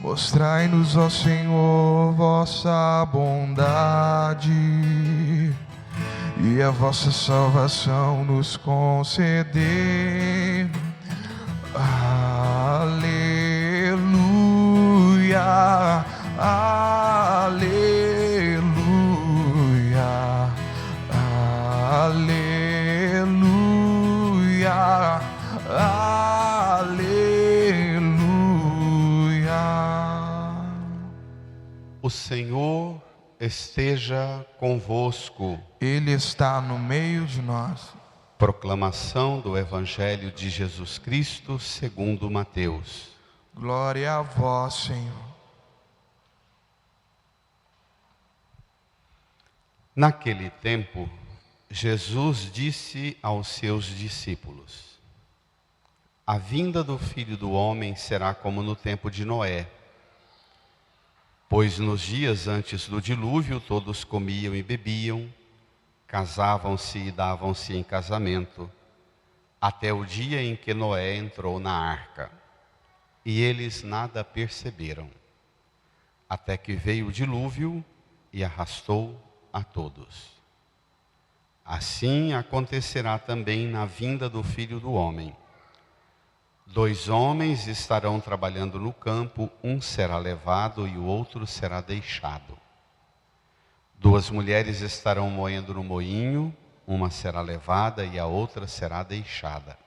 Mostrai-nos, ó Senhor, vossa bondade e a vossa salvação nos conceder. Aleluia, aleluia, aleluia, aleluia. O Senhor esteja convosco. Ele está no meio de nós. Proclamação do Evangelho de Jesus Cristo segundo Mateus. Glória a vós, Senhor. Naquele tempo, Jesus disse aos seus discípulos: a vinda do Filho do Homem será como no tempo de Noé. Pois nos dias antes do dilúvio todos comiam e bebiam, casavam-se e davam-se em casamento, até o dia em que Noé entrou na arca. E eles nada perceberam, até que veio o dilúvio e arrastou a todos. Assim acontecerá também na vinda do Filho do Homem. 2 homens estarão trabalhando no campo, um será levado e o outro será deixado. 2 mulheres estarão moendo no moinho, uma será levada e a outra será deixada.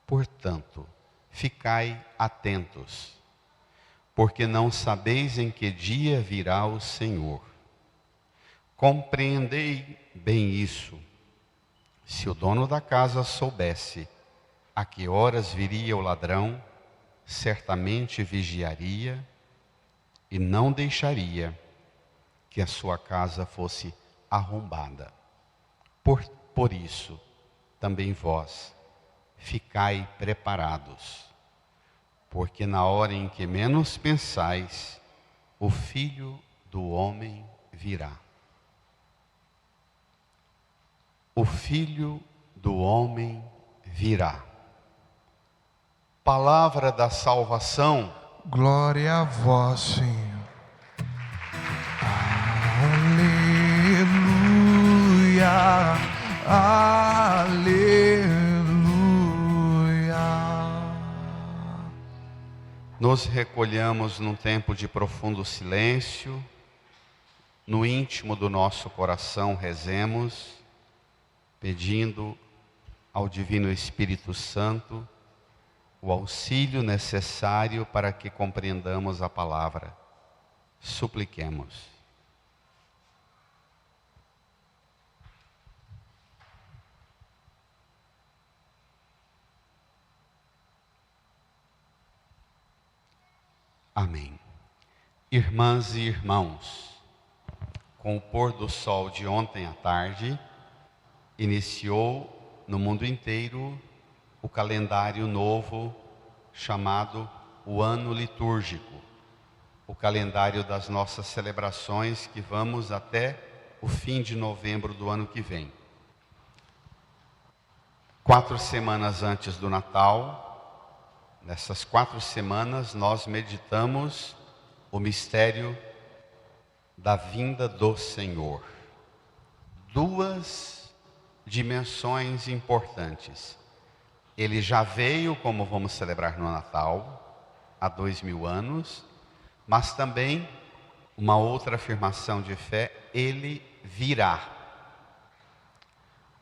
Portanto, ficai atentos, porque não sabeis em que dia virá o Senhor. Compreendei bem isso. Se o dono da casa soubesse a que horas viria o ladrão, certamente vigiaria e não deixaria que a sua casa fosse arrombada. Por isso, também vós, ficai preparados, porque na hora em que menos pensais, o Filho do Homem virá. O Filho do Homem virá. Palavra da salvação. Glória a vós, Senhor. Aleluia, aleluia. Nos recolhamos num tempo de profundo silêncio. No íntimo do nosso coração rezemos, pedindo ao Divino Espírito Santo o auxílio necessário para que compreendamos a palavra. Supliquemos. Amém. Irmãs e irmãos, com o pôr do sol de ontem à tarde, iniciou no mundo inteiro o calendário novo chamado o ano litúrgico, o calendário das nossas celebrações que vamos até o fim de novembro do ano que vem. 4 semanas antes do Natal, nessas 4 semanas nós meditamos o mistério da vinda do Senhor. 2 dimensões importantes. Ele já veio, como vamos celebrar no Natal, há 2000 anos, mas também uma outra afirmação de fé, ele virá.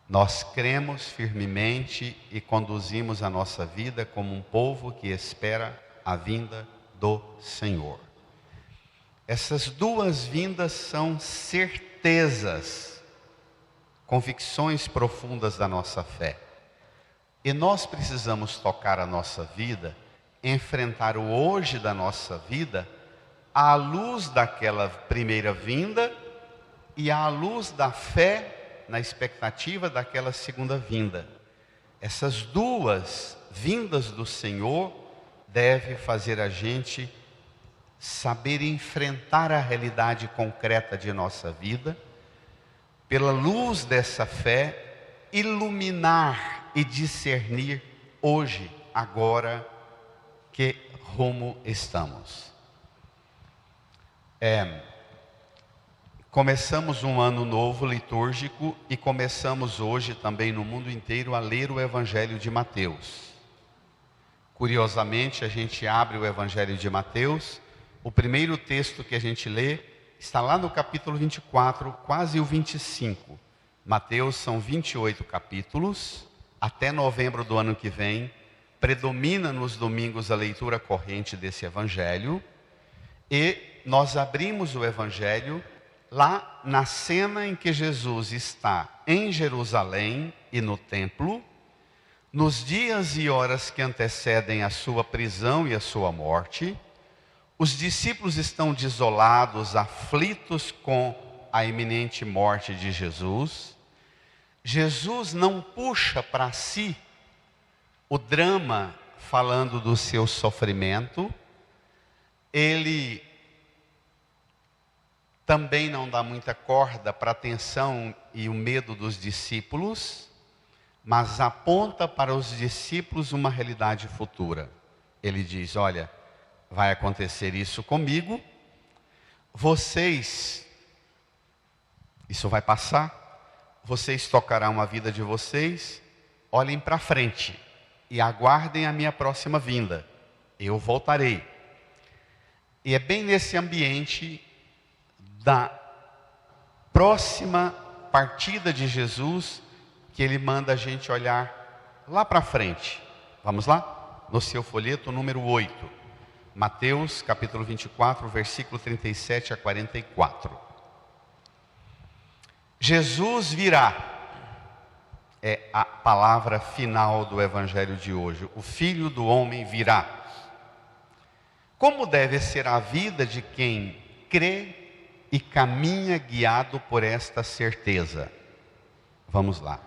Nós cremos firmemente e conduzimos a nossa vida como um povo que espera a vinda do Senhor. Essas 2 vindas são certezas, convicções profundas da nossa fé. E nós precisamos tocar a nossa vida, enfrentar o hoje da nossa vida, à luz daquela primeira vinda e à luz da fé na expectativa daquela segunda vinda. Essas duas vindas do Senhor deve fazer a gente saber enfrentar a realidade concreta de nossa vida, pela luz dessa fé, iluminar e discernir hoje, agora, que rumo estamos. Começamos um ano novo litúrgico e começamos hoje também no mundo inteiro a ler o Evangelho de Mateus. Curiosamente, a gente abre o Evangelho de Mateus, o primeiro texto que a gente lê está lá no capítulo 24, quase o 25. Mateus são 28 capítulos, até novembro do ano que vem, predomina nos domingos a leitura corrente desse Evangelho, e nós abrimos o Evangelho lá na cena em que Jesus está em Jerusalém e no templo, nos dias e horas que antecedem a sua prisão e a sua morte. Os discípulos estão desolados, aflitos com a iminente morte de Jesus. Jesus não puxa para si o drama falando do seu sofrimento. Ele também não dá muita corda para a atenção e o medo dos discípulos, mas aponta para os discípulos uma realidade futura. Ele diz: olha, vai acontecer isso comigo, isso vai passar, vocês tocarão a vida de vocês, olhem para frente e aguardem a minha próxima vinda, eu voltarei. E é bem nesse ambiente da próxima partida de Jesus que ele manda a gente olhar lá para frente. Vamos lá? No seu folheto número 8, Mateus capítulo 24, versículo 37 a 44. Jesus virá, é a palavra final do Evangelho de hoje. O Filho do Homem virá. Como deve ser a vida de quem crê e caminha guiado por esta certeza? Vamos lá.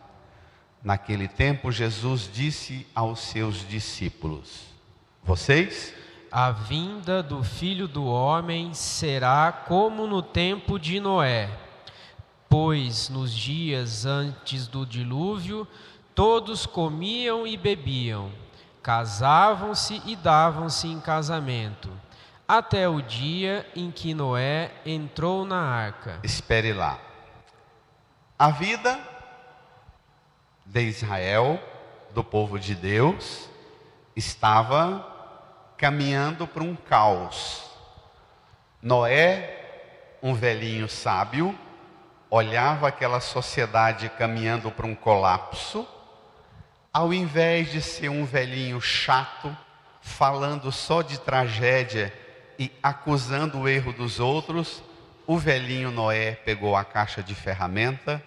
Naquele tempo, Jesus disse aos seus discípulos: vocês? A vinda do Filho do Homem será como no tempo de Noé, pois nos dias antes do dilúvio, todos comiam e bebiam, casavam-se e davam-se em casamento, até o dia em que Noé entrou na arca. Espere lá. A vida de Israel, do povo de Deus, estava caminhando para um caos. Noé, um velhinho sábio, olhava aquela sociedade caminhando para um colapso. Ao invés de ser um velhinho chato, falando só de tragédia e acusando o erro dos outros, o velhinho Noé pegou a caixa de ferramenta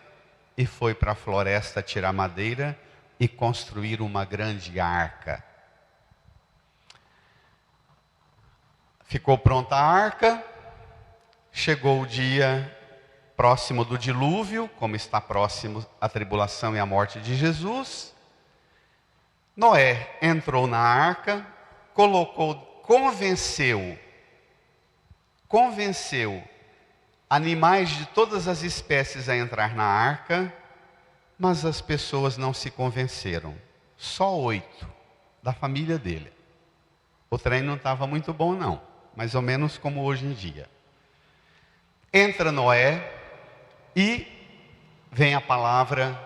e foi para a floresta tirar madeira e construir uma grande arca. Ficou pronta a arca, chegou o dia próximo do dilúvio, como está próximo a tribulação e a morte de Jesus. Noé entrou na arca, convenceu animais de todas as espécies a entrar na arca, mas as pessoas não se convenceram. Só 8 da família dele. O trem não estava muito bom não, mais ou menos como hoje em dia. Entra Noé e vem a palavra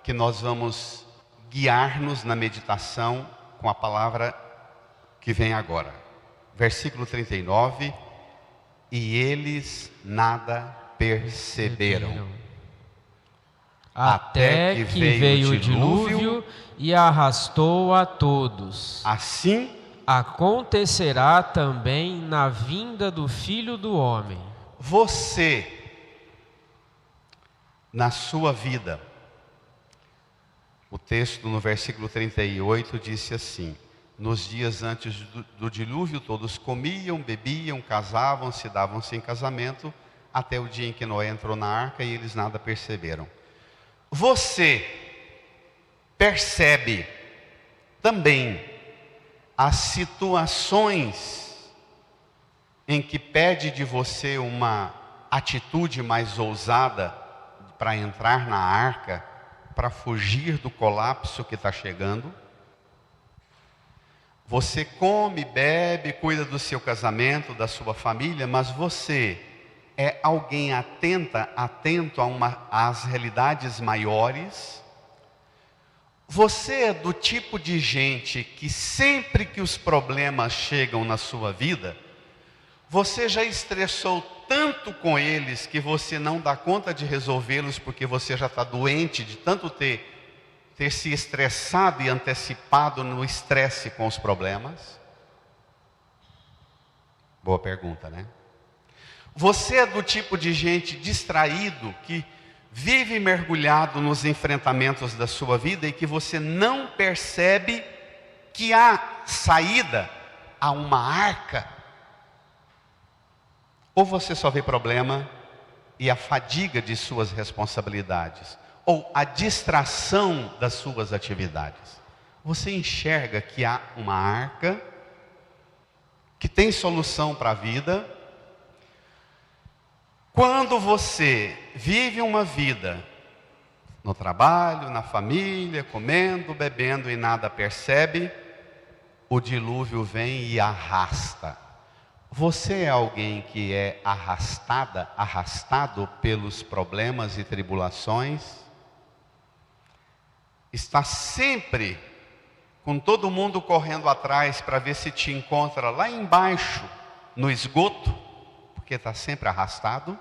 que nós vamos guiar-nos na meditação com a palavra que vem agora. Versículo 39. E eles nada perceberam, até que veio o dilúvio e arrastou a todos. Assim acontecerá também na vinda do Filho do Homem. Você, na sua vida, o texto no versículo 38 disse assim: nos dias antes do dilúvio, todos comiam, bebiam, casavam-se, davam-se em casamento, até o dia em que Noé entrou na arca e eles nada perceberam. Você percebe também as situações em que pede de você uma atitude mais ousada para entrar na arca, para fugir do colapso que está chegando. Você come, bebe, cuida do seu casamento, da sua família, mas você é alguém atento às realidades maiores. Você é do tipo de gente que sempre que os problemas chegam na sua vida, você já estressou tanto com eles que você não dá conta de resolvê-los porque você já está doente de tanto ter se estressado e antecipado no estresse com os problemas? Boa pergunta, né? Você é do tipo de gente distraído que vive mergulhado nos enfrentamentos da sua vida e que você não percebe que há saída, há uma arca? Ou você só vê problema e a fadiga de suas responsabilidades, ou a distração das suas atividades? Você enxerga que há uma arca, que tem solução para a vida. Quando você vive uma vida no trabalho, na família, comendo, bebendo e nada percebe, o dilúvio vem e arrasta. Você é alguém que é arrastado pelos problemas e tribulações? Está sempre com todo mundo correndo atrás para ver se te encontra lá embaixo, no esgoto, porque está sempre arrastado?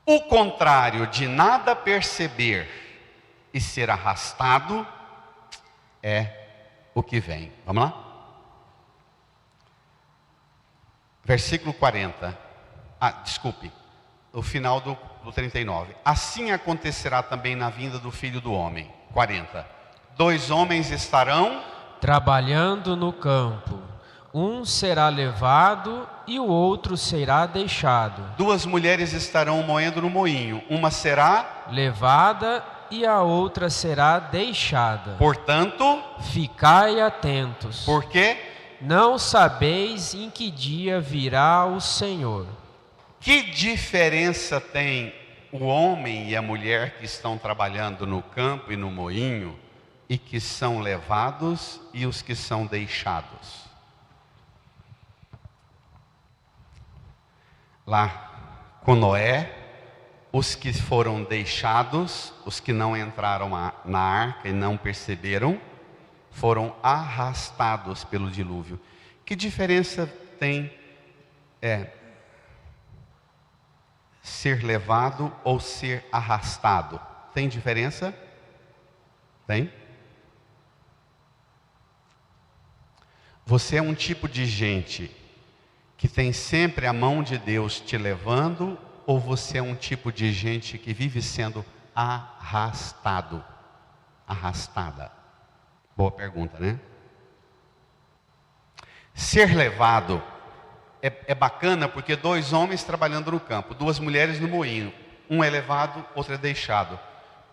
O contrário de nada perceber e ser arrastado é o que vem. Vamos lá? Versículo 40. O final do 39. Assim acontecerá também na vinda do Filho do Homem. 40. 2 homens estarão trabalhando no campo. Um será levado e o outro será deixado. 2 mulheres estarão moendo no moinho. Uma será levada e a outra será deixada. Portanto, ficai atentos. Por quê? Não sabeis em que dia virá o Senhor. Que diferença tem o homem e a mulher que estão trabalhando no campo e no moinho e que são levados e os que são deixados? Lá com Noé, os que foram deixados, os que não entraram na arca e não perceberam, foram arrastados pelo dilúvio. Que diferença tem ser levado ou ser arrastado? Tem diferença? Tem? Você é um tipo de gente que tem sempre a mão de Deus te levando, ou você é um tipo de gente que vive sendo arrastado? Arrastada. Boa pergunta, né? Ser levado é bacana porque 2 homens trabalhando no campo, 2 mulheres no moinho. Um é levado, outro é deixado.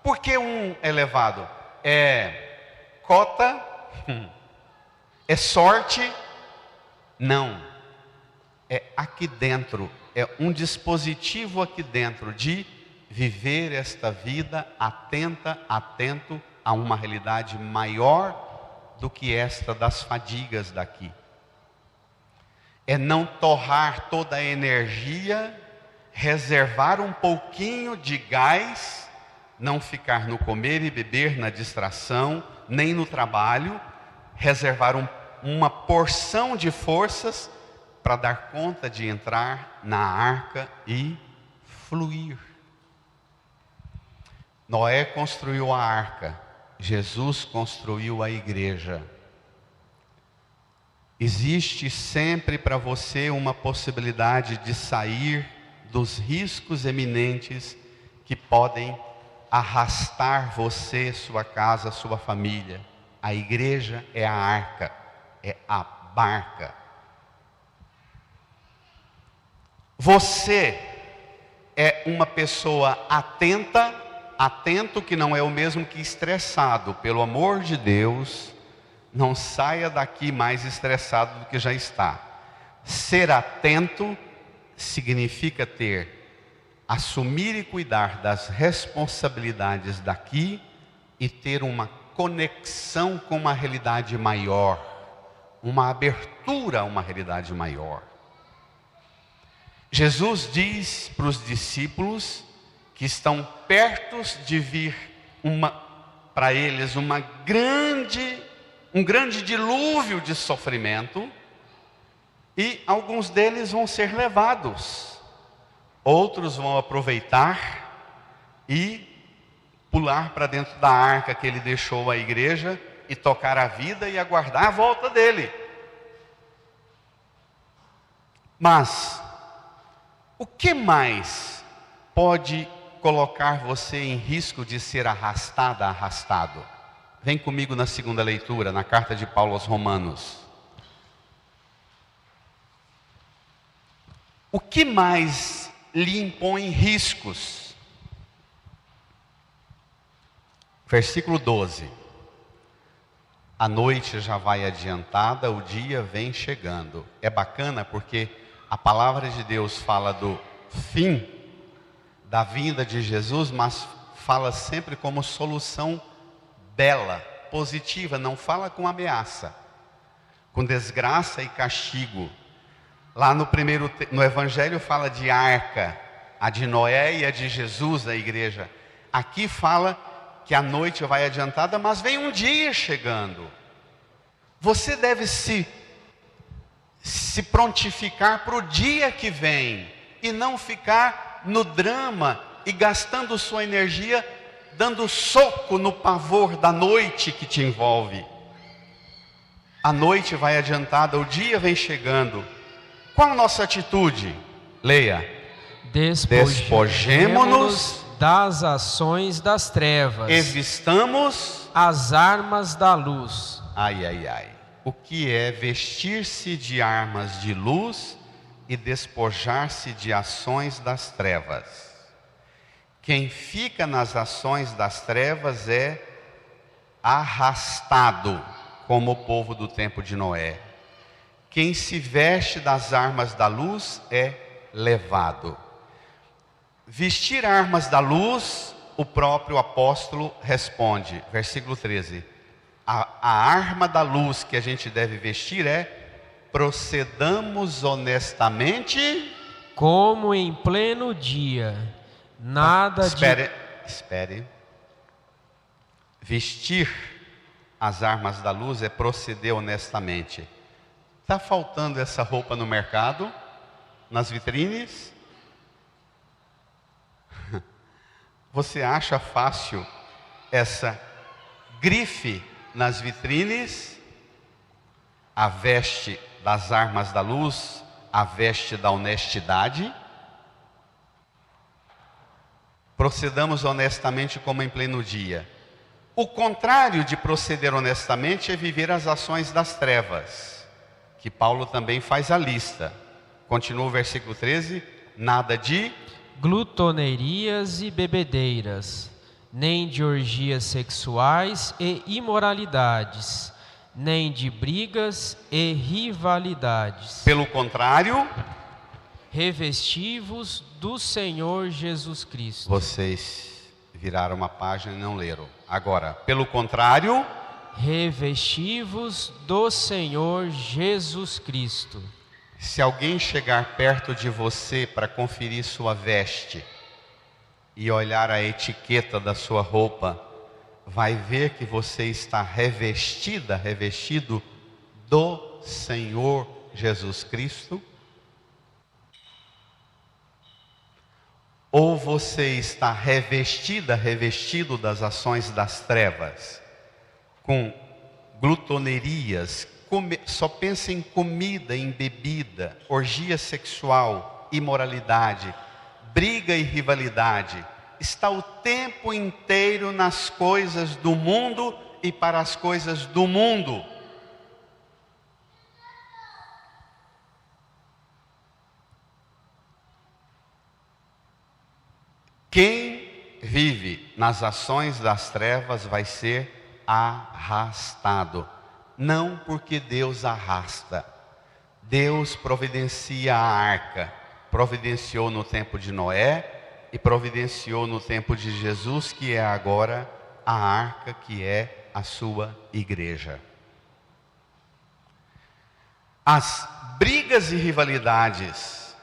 Por que um é levado? É cota? É sorte? Não. É aqui dentro. É um dispositivo aqui dentro de viver esta vida atento a uma realidade maior do que esta das fadigas daqui. É não torrar toda a energia, reservar um pouquinho de gás, não ficar no comer e beber, na distração, nem no trabalho, reservar uma porção de forças para dar conta de entrar na arca e fluir. Noé construiu a arca, Jesus construiu a igreja. Existe sempre para você uma possibilidade de sair dos riscos eminentes que podem arrastar você, sua casa, sua família. A igreja é a arca, é a barca. Você é uma pessoa atenta atento que não é o mesmo que estressado. Pelo amor de Deus, não saia daqui mais estressado do que já está. Ser atento significa assumir e cuidar das responsabilidades daqui e ter uma conexão com uma realidade maior, uma abertura a uma realidade maior. Jesus diz para os discípulos que estão perto de vir para eles um grande dilúvio de sofrimento, e alguns deles vão ser levados, outros vão aproveitar e pular para dentro da arca que ele deixou à igreja e tocar a vida e aguardar a volta dele. Mas o que mais pode colocar você em risco de ser arrastado? Vem comigo na segunda leitura, na carta de Paulo aos Romanos. O que mais lhe impõe riscos? Versículo 12. A noite já vai adiantada, o dia vem chegando. É bacana porque a palavra de Deus fala do fim da vinda de Jesus, mas fala sempre como solução bela, positiva, não fala com ameaça, com desgraça e castigo. Lá no Evangelho fala de arca, a de Noé e a de Jesus, a igreja. Aqui fala que a noite vai adiantada, mas vem um dia chegando. Você deve se prontificar para o dia que vem, e não ficar no drama e gastando sua energia, dando soco no pavor da noite que te envolve. A noite vai adiantada, o dia vem chegando. Qual a nossa atitude? Leia. Despojemo-nos das ações das trevas e vistamos as armas da luz. Ai, ai, ai. O que é vestir-se de armas de luz e despojar-se de ações das trevas? Quem fica nas ações das trevas é arrastado, como o povo do tempo de Noé. Quem se veste das armas da luz é levado. Vestir armas da luz, o próprio apóstolo responde, versículo 13. A arma da luz que a gente deve vestir é: procedamos honestamente, como em pleno dia, nada Espere. Vestir as armas da luz é proceder honestamente. Está faltando essa roupa no mercado, nas vitrines? Você acha fácil essa grife nas vitrines? A veste das armas da luz, a veste da honestidade? Procedamos honestamente como em pleno dia. O contrário de proceder honestamente é viver as ações das trevas, que Paulo também faz a lista. Continua o versículo 13, nada de glutonerias e bebedeiras, nem de orgias sexuais e imoralidades, nem de brigas e rivalidades. Pelo contrário, revesti-vos do Senhor Jesus Cristo. Vocês viraram uma página e não leram. Agora, pelo contrário, revesti-vos do Senhor Jesus Cristo. Se alguém chegar perto de você para conferir sua veste e olhar a etiqueta da sua roupa, vai ver que você está revestido do Senhor Jesus Cristo? Ou você está revestido das ações das trevas, com glutonerias, só pensa em comida, em bebida, orgia sexual, imoralidade, briga e rivalidade, está o tempo inteiro nas coisas do mundo e para as coisas do mundo. Quem vive nas ações das trevas vai ser arrastado. Não porque Deus arrasta. Deus providencia a arca. Providenciou no tempo de Noé e providenciou no tempo de Jesus, que é agora a arca, que é a sua igreja. As brigas e rivalidades,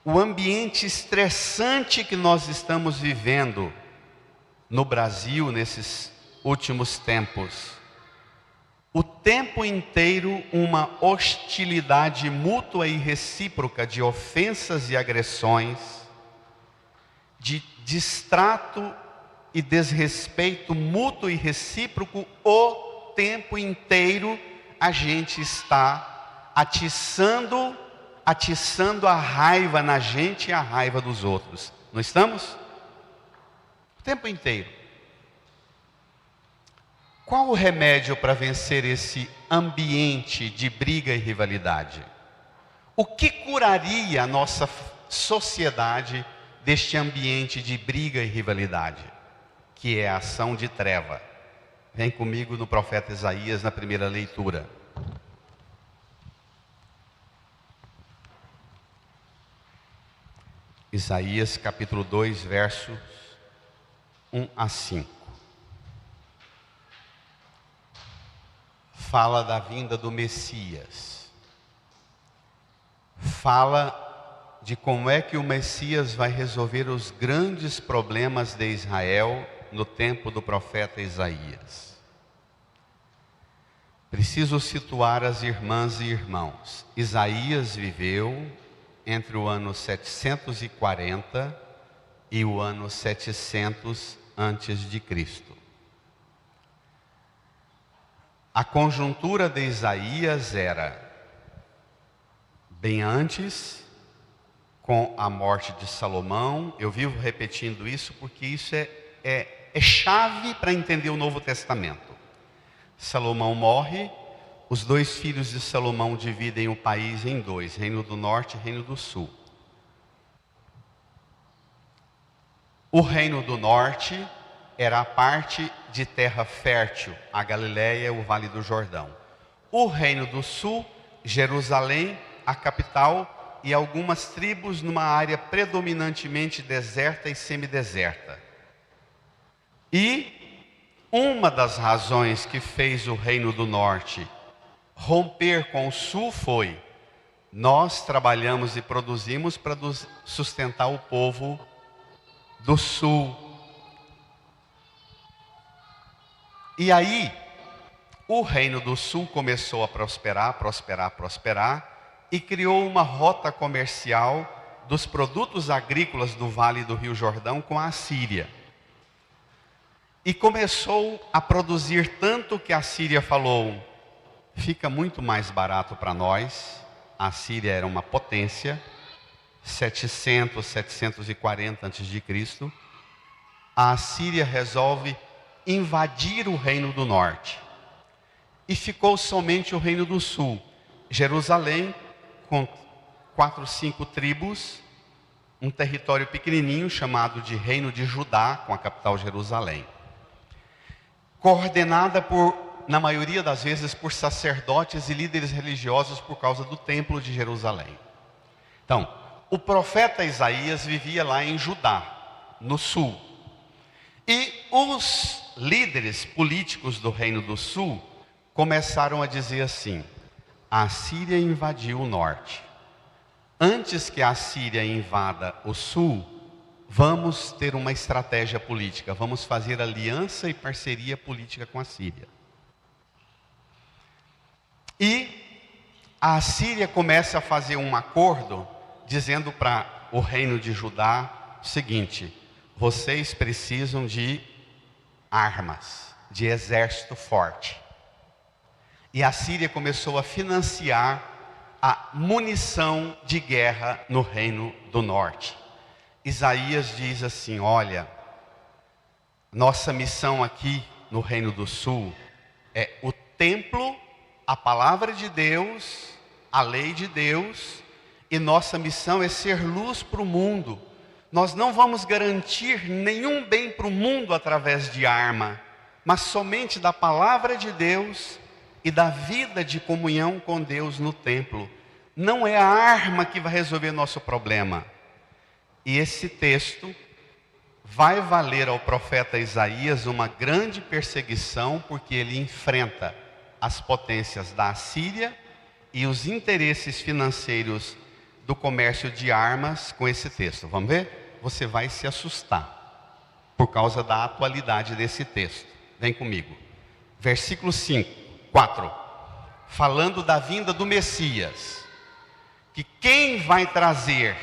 o ambiente estressante que nós estamos vivendo no Brasil nesses últimos tempos, o tempo inteiro uma hostilidade mútua e recíproca de ofensas e agressões, de destrato e desrespeito mútuo e recíproco, o tempo inteiro a gente está atiçando a raiva na gente e a raiva dos outros. Não estamos? O tempo inteiro. Qual o remédio para vencer esse ambiente de briga e rivalidade? O que curaria a nossa sociedade deste ambiente de briga e rivalidade? Que é a ação de treva. Vem comigo no profeta Isaías na primeira leitura. Isaías capítulo 2, versos 1 a 5. Fala da vinda do Messias. Fala de como é que o Messias vai resolver os grandes problemas de Israel no tempo do profeta Isaías. Preciso situar as irmãs e irmãos. Isaías viveu entre o ano 740 e o ano 700 antes de Cristo. A conjuntura de Isaías era bem antes, com a morte de Salomão. Eu vivo repetindo isso porque isso é chave para entender o Novo Testamento. Salomão morre, os dois filhos de Salomão dividem o país em dois, Reino do Norte e Reino do Sul. O Reino do Norte era a parte de terra fértil, a Galileia, o Vale do Jordão. O Reino do Sul, Jerusalém, a capital, e algumas tribos numa área predominantemente deserta e semideserta. E uma das razões que fez o Reino do Norte romper com o Sul foi: nós trabalhamos e produzimos para sustentar o povo do Sul. E aí, o Reino do Sul começou a prosperar, e criou uma rota comercial dos produtos agrícolas do Vale do Rio Jordão com a Assíria. E começou a produzir tanto que a Síria falou: fica muito mais barato para nós. A Síria era uma potência, 740 a.C. A Assíria resolve invadir o Reino do Norte. E ficou somente o Reino do Sul, Jerusalém, com 4 ou 5 tribos, um território pequenininho chamado de Reino de Judá, com a capital Jerusalém. Coordenada na maioria das vezes, por sacerdotes e líderes religiosos por causa do templo de Jerusalém. Então, o profeta Isaías vivia lá em Judá, no sul. E os líderes políticos do Reino do Sul começaram a dizer assim: a Síria invadiu o norte. Antes que a Síria invada o sul, vamos ter uma estratégia política, vamos fazer aliança e parceria política com a Síria. E a Assíria começa a fazer um acordo, dizendo para o reino de Judá o seguinte: vocês precisam de armas, de exército forte. E a Síria começou a financiar a munição de guerra no Reino do Norte. Isaías diz assim: olha, nossa missão aqui no Reino do Sul é o templo, a palavra de Deus, a lei de Deus, e nossa missão é ser luz para o mundo. Nós não vamos garantir nenhum bem para o mundo através de arma, mas somente da palavra de Deus e da vida de comunhão com Deus no templo. Não é a arma que vai resolver nosso problema. E esse texto vai valer ao profeta Isaías uma grande perseguição, porque ele enfrenta as potências da Assíria e os interesses financeiros do comércio de armas com esse texto. Vamos ver? Você vai se assustar por causa da atualidade desse texto. Vem comigo. Versículo 4. Falando da vinda do Messias. Que quem vai trazer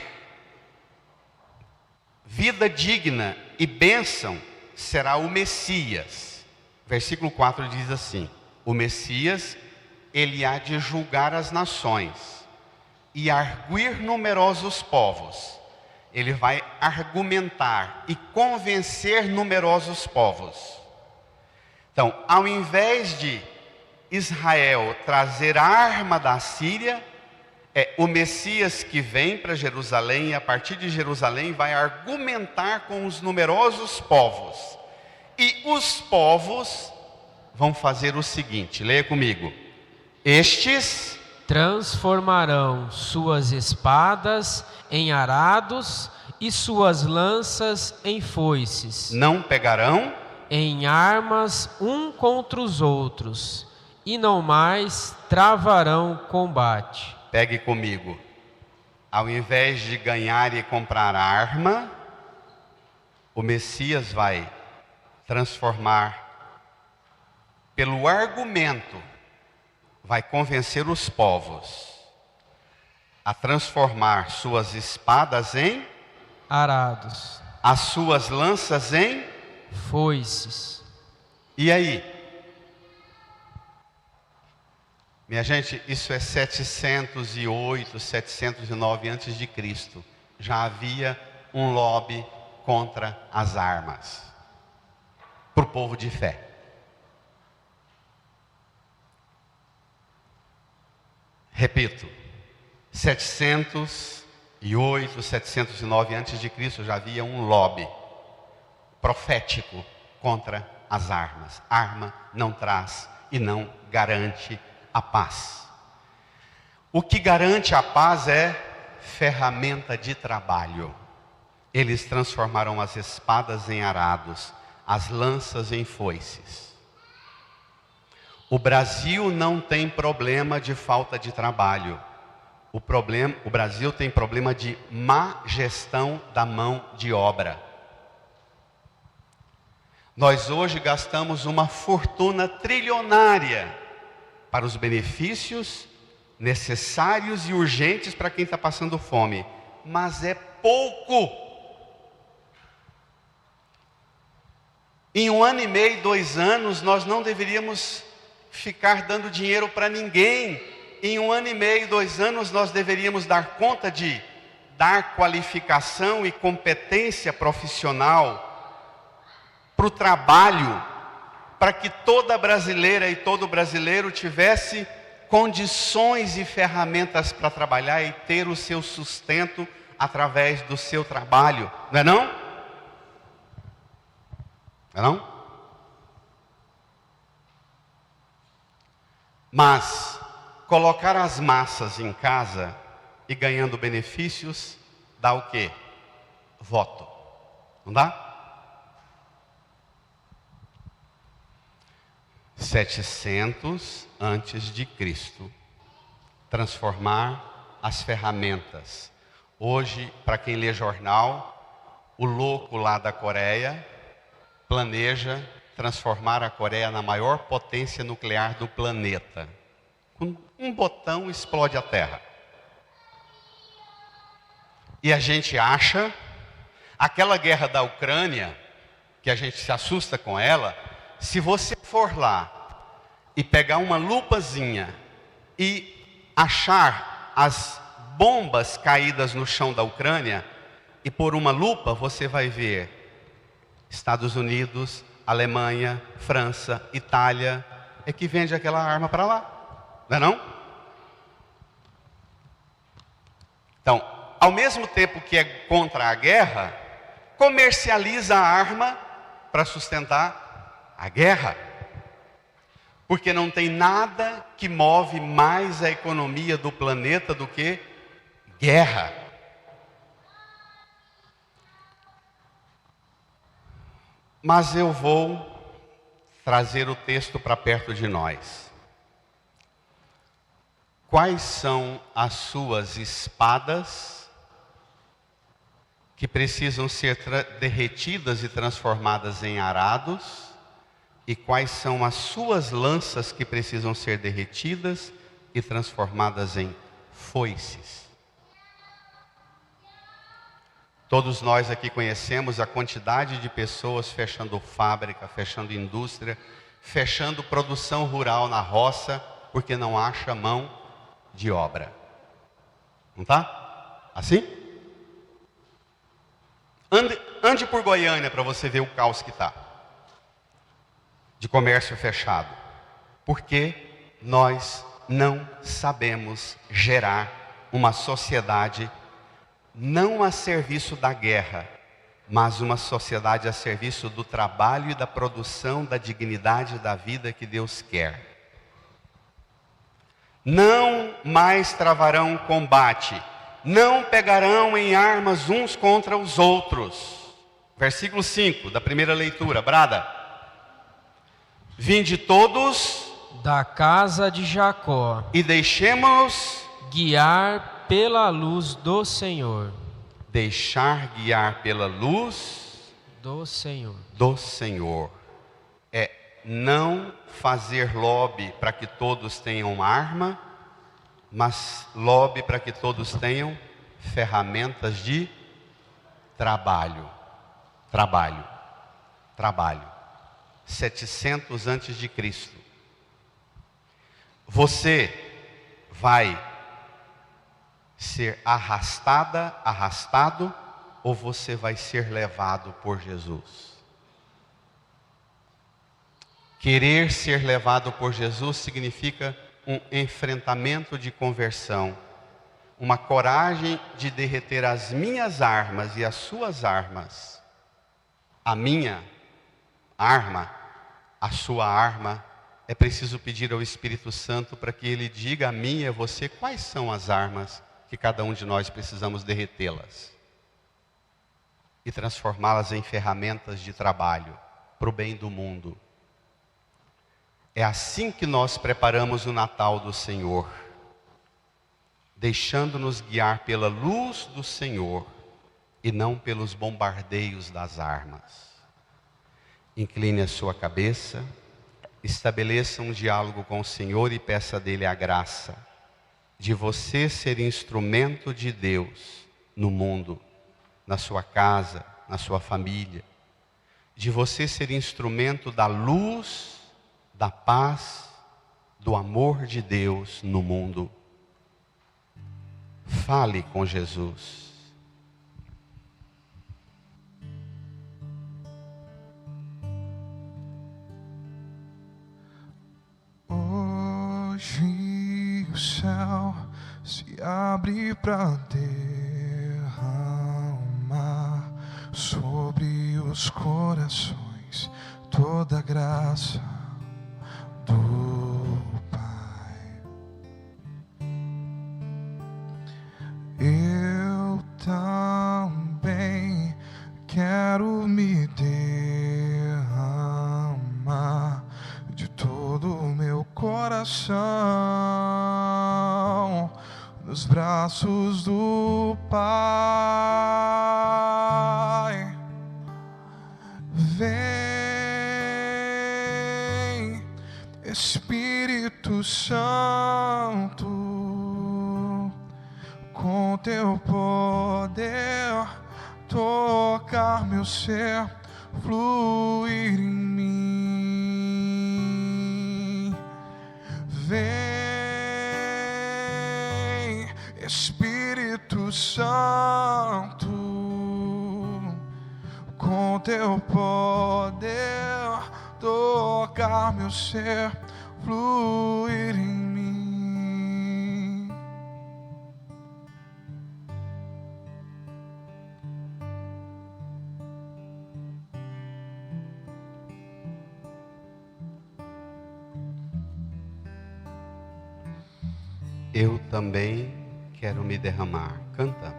vida digna e bênção será o Messias. Versículo 4 diz assim: o Messias, ele há de julgar as nações e arguir numerosos povos. Ele vai argumentar e convencer numerosos povos. Então, ao invés de Israel trazer a arma da Síria, é o Messias que vem para Jerusalém e a partir de Jerusalém vai argumentar com os numerosos povos. E os povos vão fazer o seguinte, leia comigo. Estes transformarão suas espadas em arados e suas lanças em foices. Não pegarão em armas um contra os outros, e não mais travarão combate. Pegue comigo. Ao invés de ganhar e comprar arma, o Messias vai transformar pelo argumento, vai convencer os povos a transformar suas espadas em arados, as suas lanças em foices. E aí? Minha gente, isso é 708, 709 antes de Cristo. Já havia um lobby contra as armas para o povo de fé. Repito, 708, 709 antes de Cristo já havia um lobby profético contra as armas. Arma não traz e não garante a paz. O que garante a paz é ferramenta de trabalho. Eles transformaram as espadas em arados, as lanças em foices. O Brasil não tem problema de falta de trabalho. O Brasil tem problema de má gestão da mão de obra. Nós hoje gastamos uma fortuna trilionária para os benefícios necessários e urgentes para quem está passando fome, mas é pouco. Em 1 ano e meio, 2 anos, nós não deveríamos ficar dando dinheiro para ninguém. Em 1 ano e meio, 2 anos, nós deveríamos dar conta de dar qualificação e competência profissional para o trabalho, para que toda brasileira e todo brasileiro tivesse condições e ferramentas para trabalhar e ter o seu sustento através do seu trabalho. Não é não? Não é não? Mas colocar as massas em casa e ganhando benefícios dá o quê? Voto. Não dá? 700 antes de Cristo. Transformar as ferramentas. Hoje, para quem lê jornal, o louco lá da Coreia planeja transformar a Coreia na maior potência nuclear do planeta. Com um botão explode a Terra. E a gente acha, aquela guerra da Ucrânia, que a gente se assusta com ela, se você for lá e pegar uma lupazinha e achar as bombas caídas no chão da Ucrânia, e por uma lupa você vai ver Estados Unidos, Alemanha, França, Itália, é que vende aquela arma para lá, não é não? Então, ao mesmo tempo que é contra a guerra, comercializa a arma para sustentar a guerra. Porque não tem nada que move mais a economia do planeta do que guerra. Mas eu vou trazer o texto para perto de nós. Quais são as suas espadas que precisam ser derretidas e transformadas em arados? E quais são as suas lanças que precisam ser derretidas e transformadas em foices? Todos nós aqui conhecemos a quantidade de pessoas fechando fábrica, fechando indústria, fechando produção rural na roça, porque não acha mão de obra. Não tá? Assim? Ande por Goiânia para você ver o caos que está. De comércio fechado. Porque nós não sabemos gerar uma sociedade não a serviço da guerra, mas uma sociedade a serviço do trabalho e da produção da dignidade da vida que Deus quer. Não mais travarão combate, não pegarão em armas uns contra os outros. Versículo 5 da primeira leitura, Brada. Vinde todos da casa de Jacó e deixemos guiar pela luz do Senhor. Deixar guiar pela luz do Senhor. Do Senhor. É não fazer lobby para que todos tenham arma, mas lobby para que todos tenham ferramentas de trabalho. Trabalho. Trabalho. 700 antes de Cristo. Você vai ser arrastado, ou você vai ser levado por Jesus? Querer ser levado por Jesus significa um enfrentamento de conversão, uma coragem de derreter as minhas armas e as suas armas. A minha arma, a sua arma, é preciso pedir ao Espírito Santo para que Ele diga a mim e a você quais são as armas que cada um de nós precisamos derretê-las e transformá-las em ferramentas de trabalho para o bem do mundo. É assim que nós preparamos o Natal do Senhor, deixando-nos guiar pela luz do Senhor e não pelos bombardeios das armas. Incline a sua cabeça, estabeleça um diálogo com o Senhor e peça dele a graça de você ser instrumento de Deus no mundo, na sua casa, na sua família, de você ser instrumento da luz, da paz, do amor de Deus no mundo. Fale com Jesus. Hoje o céu se abre para derramar sobre os corações toda a graça do Pai. Eu também quero me derramar de todo o meu coração nos braços do Pai. Vem, Espírito Santo, com teu poder tocar meu ser, fluir em mim. Vem, Espírito Santo, com teu poder tocar meu ser, fluir em mim. Eu também quero me derramar. Canta.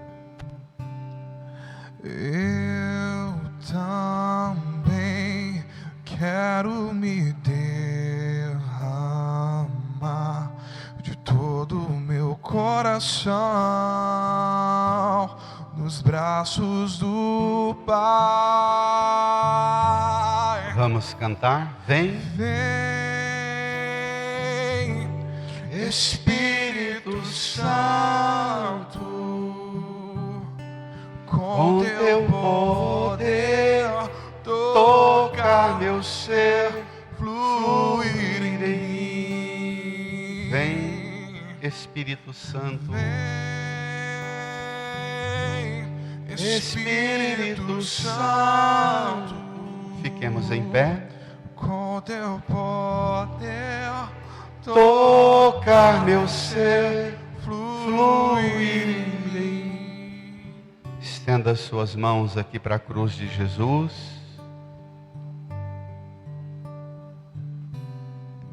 Eu também quero me derramar de todo o meu coração nos braços do Pai. Vamos cantar? Vem. Vem, Espírito Santo, com teu poder, tocar meu ser, fluir em mim. Vem, Espírito Santo. Vem, Espírito Santo, Fiquemos em pé. com teu poder, Tocar meu ser, fluir em mim. Estenda as suas mãos aqui para a cruz de Jesus.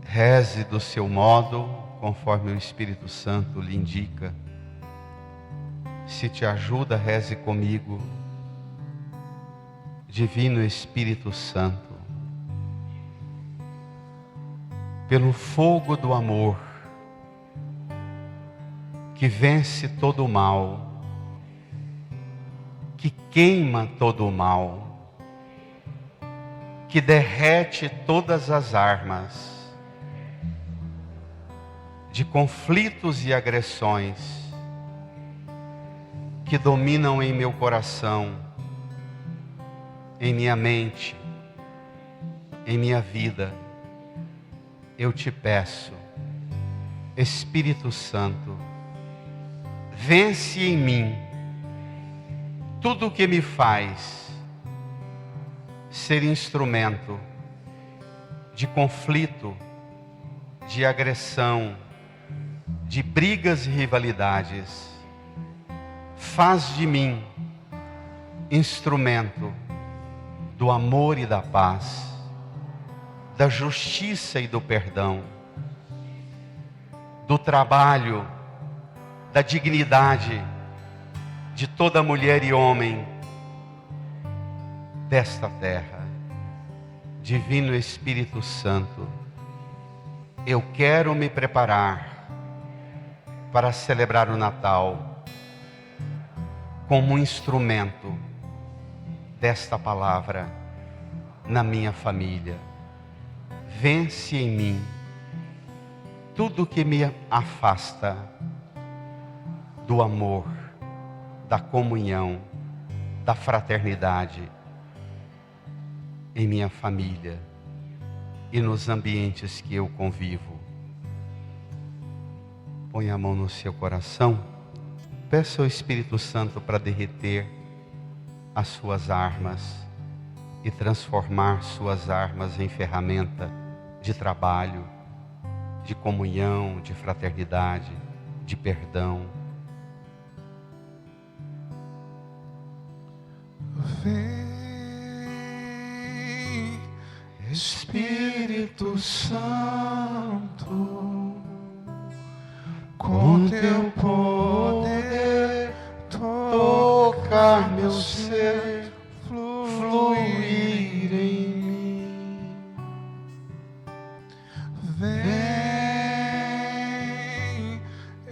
Reze do seu modo, conforme o Espírito Santo lhe indica. Se te ajuda, reze comigo. Divino Espírito Santo, pelo fogo do amor, que vence todo o mal, que queima todo o mal, que derrete todas as armas de conflitos e agressões que dominam em meu coração, em minha mente, em minha vida. Eu te peço, Espírito Santo, vence em mim tudo o que me faz ser instrumento de conflito, de agressão, de brigas e rivalidades. Faz de mim instrumento do amor e da paz, da justiça e do perdão, do trabalho, da dignidade de toda mulher e homem desta terra. Divino Espírito Santo, eu quero me preparar para celebrar o Natal como um instrumento desta palavra na minha família. Vence em mim tudo que me afasta do amor, da comunhão, da fraternidade em minha família e nos ambientes que eu convivo. Põe a mão no seu coração, peça ao Espírito Santo para derreter as suas armas e transformar suas armas em ferramenta de trabalho, de comunhão, de fraternidade, de perdão. Vem, Espírito Santo, com teu poder, tocar meu ser, fluir em mim. Vem,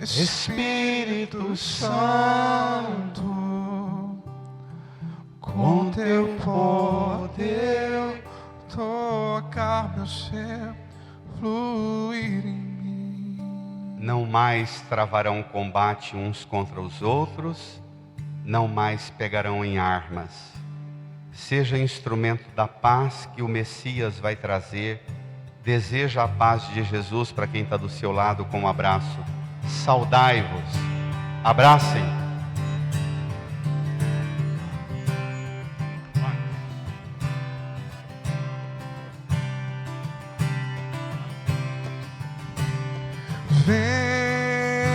Espírito Santo, com teu poder, tocar meu ser, fluir em mim. Não mais travarão combate uns contra os outros, não mais pegarão em armas. Seja instrumento da paz que o Messias vai trazer. Deseja a paz de Jesus para quem está do seu lado com um abraço. Saudai-vos. Abracem.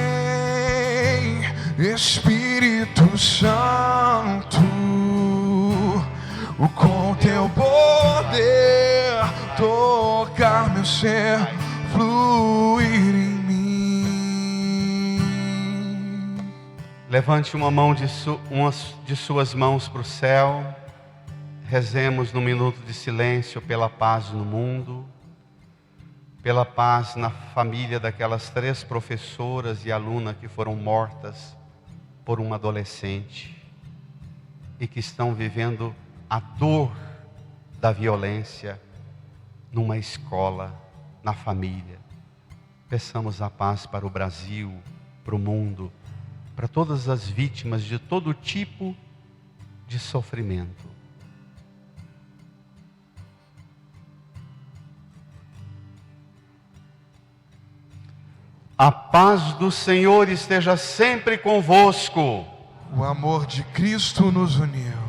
Vem, Espírito Santo, com teu poder, tocar meu ser, fluir em mim. Levante uma de suas mãos para o céu. Rezemos num minuto de silêncio pela paz no mundo, pela paz na família daquelas 3 professoras e aluna que foram mortas por um adolescente e que estão vivendo a dor da violência numa escola, na família. Peçamos a paz para o Brasil, para o mundo, para todas as vítimas de todo tipo de sofrimento. A paz do Senhor esteja sempre convosco. O amor de Cristo nos uniu.